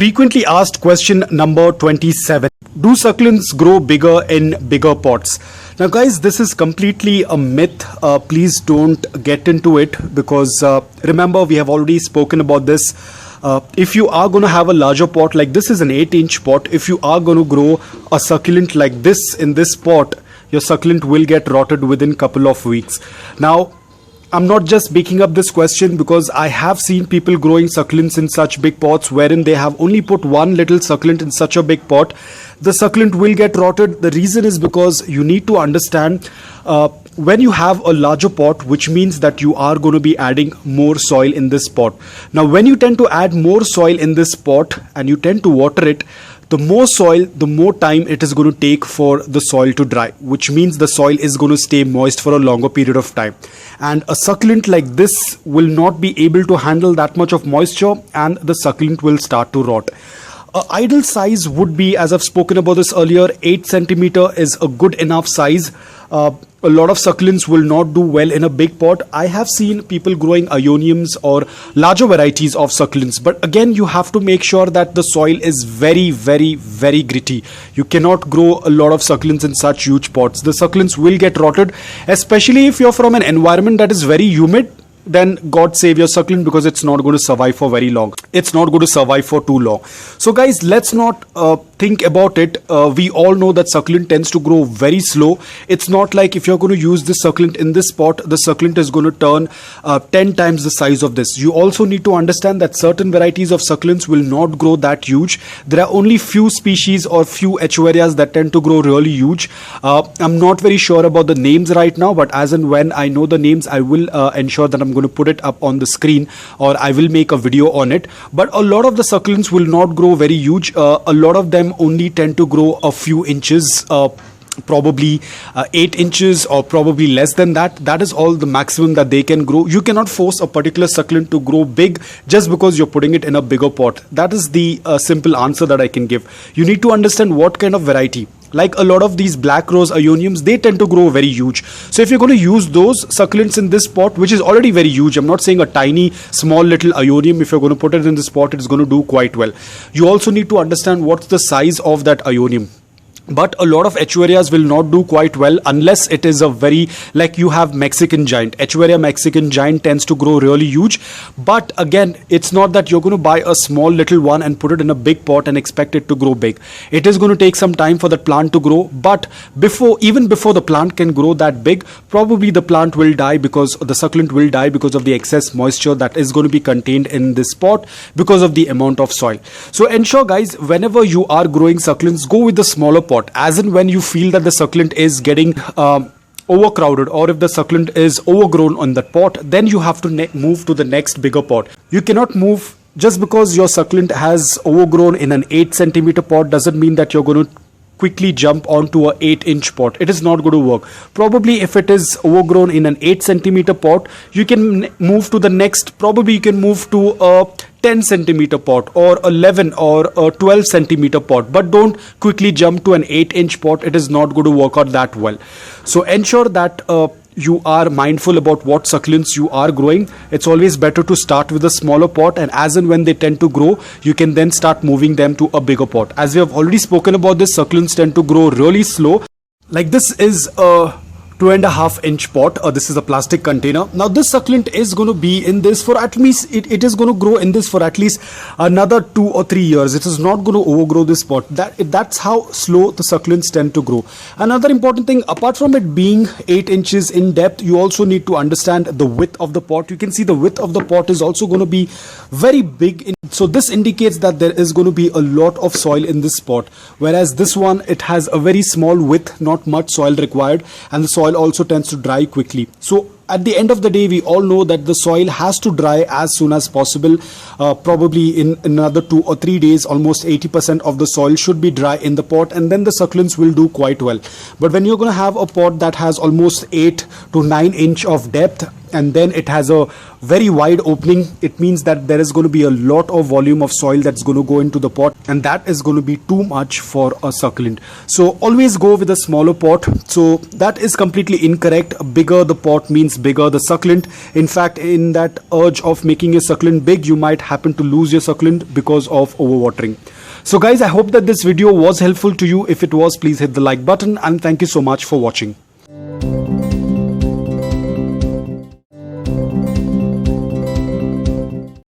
Frequently asked question number 27. Do succulents grow bigger in bigger pots? Now guys, this is completely a myth. Please don't get into it because remember, we have already spoken about this. If you are going to have a larger pot, like this is an 8-inch pot, if you are going to grow a succulent like this in this pot, your succulent will get rotted within a couple of weeks. Now, I'm not just making up this question because I have seen people growing succulents in such big pots wherein they have only put one little succulent in such a big pot. The succulent will get rotted. The reason is because you need to understand when you have a larger pot, which means that you are going to be adding more soil in this pot. Now, when you tend to add more soil in this pot and you tend to water it, the more soil, the more time it is going to take for the soil to dry, which means the soil is going to stay moist for a longer period of time. And a succulent like this will not be able to handle that much of moisture and the succulent will start to rot. Ideal size would be, as I've spoken about this earlier, 8 centimeter is a good enough size. A lot of succulents will not do well in a big pot. I have seen people growing Aeoniums or larger varieties of succulents. But again, you have to make sure that the soil is very, very, very gritty. You cannot grow a lot of succulents in such huge pots. The succulents will get rotted, especially if you're from an environment that is very humid. Then God save your succulent, because it's not going to survive for very long. It's not going to survive for too long. So guys, let's not think about it. We all know that succulent tends to grow very slow. It's not like if you're going to use this succulent in this pot, the succulent is going to turn 10 times the size of this. You also need to understand that certain varieties of succulents will not grow that huge. There are only few species or few Echeverrias that tend to grow really huge. I'm not very sure about the names right now, but as and when I know the names, I will ensure that I'm going to put it up on the screen, or I will make a video on it. But a lot of the succulents will not grow very huge. A lot of them only tend to grow a few inches, probably 8 inches or probably less than that. That is all the maximum that they can grow. You cannot force a particular succulent to grow big just because you're putting it in a bigger pot. That is the simple answer that I can give. You need to understand what kind of variety. Like a lot of these black rose Aeoniums, they tend to grow very huge. So if you're going to use those succulents in this pot, which is already very huge, I'm not saying a tiny, small little Aeonium, if you're going to put it in this pot, it's going to do quite well. You also need to understand what's the size of that Aeonium. But a lot of Echeverrias will not do quite well unless it is a very, like you have Mexican giant. Echeverria Mexican giant tends to grow really huge. But again, it's not that you're going to buy a small little one and put it in a big pot and expect it to grow big. It is going to take some time for that plant to grow. But even before the plant can grow that big, probably the plant will die, because the succulent will die because of the excess moisture that is going to be contained in this pot because of the amount of soil. So ensure guys, whenever you are growing succulents, go with the smaller pot. As in when you feel that the succulent is getting overcrowded, or if the succulent is overgrown on that pot, then you have to move to the next bigger pot. You cannot move just because your succulent has overgrown in an 8 centimeter pot. Doesn't mean that you're going to quickly jump onto a 8-inch pot. It is not going to work. Probably if it is overgrown in an 8 centimeter pot, you can move to the next. Probably you can move to a 10 centimeter pot or 11 or a 12 centimeter pot, but don't quickly jump to an 8-inch pot. It is not going to work out that well. So ensure that you are mindful about what succulents you are growing. It's always better to start with a smaller pot, and as and when they tend to grow, you can then start moving them to a bigger pot. As we have already spoken about this, succulents tend to grow really slow. Like this is a 2.5-inch pot. This is a plastic container. Now this succulent is going to be in this for at least, it is going to grow in this for at least another 2 or 3 years. It is not going to overgrow this pot. That's how slow the succulents tend to grow. Another important thing, apart from it being 8 inches in depth, you also need to understand the width of the pot. You can see the width of the pot is also going to be very big. So this indicates that there is going to be a lot of soil in this pot. Whereas this one, it has a very small width, not much soil required, and the soil also tends to dry quickly. So at the end of the day, we all know that the soil has to dry as soon as possible. Probably in another 2 or 3 days, almost 80% of the soil should be dry in the pot, and then the succulents will do quite well. But when you're going to have a pot that has almost 8 to 9 inch of depth, and then it has a very wide opening, it means that there is going to be a lot of volume of soil that's going to go into the pot, and that is going to be too much for a succulent. So always go with a smaller pot. So that is completely incorrect. Bigger the pot means bigger the succulent. In fact, in that urge of making your succulent big, you might happen to lose your succulent because of overwatering. So guys, I hope that this video was helpful to you. If it was, please hit the like button, and thank you so much for watching.